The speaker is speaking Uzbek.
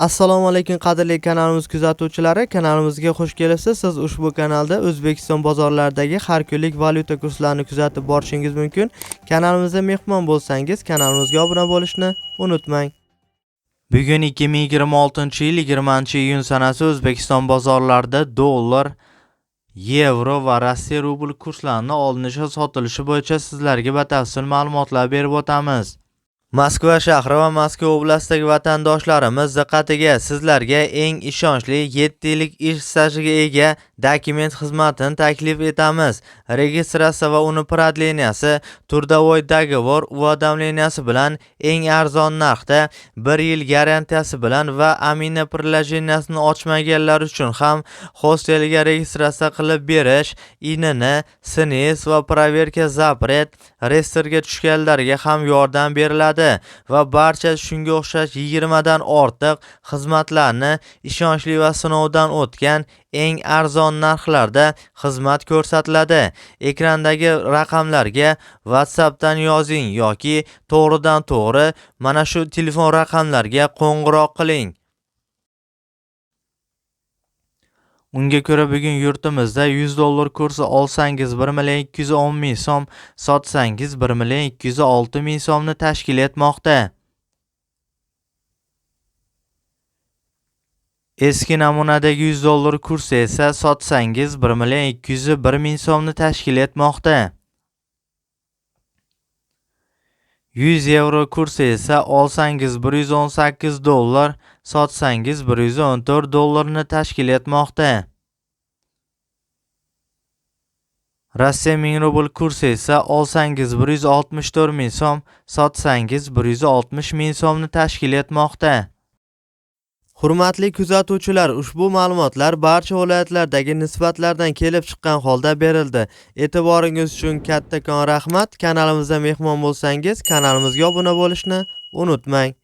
Assalomu alaykum qadrli kanalimiz kuzatuvchilari, kanalimizga xush kelibsiz. Siz ushbu kanalda O'zbekiston bozorlaridagi har kunlik valyuta kurslarini kuzatib borishingiz mumkin. Kanalimizga mehmon bo'lsangiz, kanalimizga obuna bo'lishni unutmang. Bugun 2026-yil 20-iyun sanasi O'zbekiston bozorlarida dollar, yevro va Rossiya rubl kurslarini olinishi va sotilishi bo'yicha sizlarga batafsil ma'lumotlar berib o'tamiz. Moskva shahri va Moskva oblastidagi vatandoshlarimiz diqqatiga, sizlarga eng ishonchli 7 yillik ish stajiga ega dokument xizmatini taklif etamiz. Registratsiya va uni prodleniyasi, turdovoy dogovor уведомленияsi bilan eng arzon narxda 1 yil garantiyasi bilan va amina приложениесini ochmaganlar uchun ham hostelga registratsiya qilib berish, INN, SNIS va проверка запрет reyestrga tushganlarga ham yordam beriladi va barcha shunga o'xshash 20 dan ortiq xizmatlarni ishonchli va sinovdan o'tgan eng arzon narxlarda xizmat ko'rsatiladi. Ekrandagi raqamlarga WhatsAppdan yozing yoki to'g'ridan to'g'ri mana shu telefon raqamlarga qo'ng'iroq qiling. Unga ko'ra bugun yurtimizda 100 dollar kursi olsangiz 1,210,000 so'm, sotsangiz 1,206,000 so'mni tashkil etmoqda. Eski namunadagi 100 dollar kursi esa sotsangiz 1,201,000 so'mni tashkil etmoqda. 100 yevro kursi esa olsangiz 118 dollar, sotsangiz 114 dollarni tashkil etmoqda. Rossiya 1000 rubl kursi esa olsangiz 164,000 so'm, sotsangiz 160,000 so'mni tashkil etmoqda. Hurmatli kuzatuvchilar, ushbu ma'lumotlar barcha viloyatlardagi nisbatlardan kelib chiqqan holda berildi. E'tiboringiz uchun kattakon rahmat. Kanalimizga mehmon bo'lsangiz, kanalimizga obuna bo'lishni unutmang.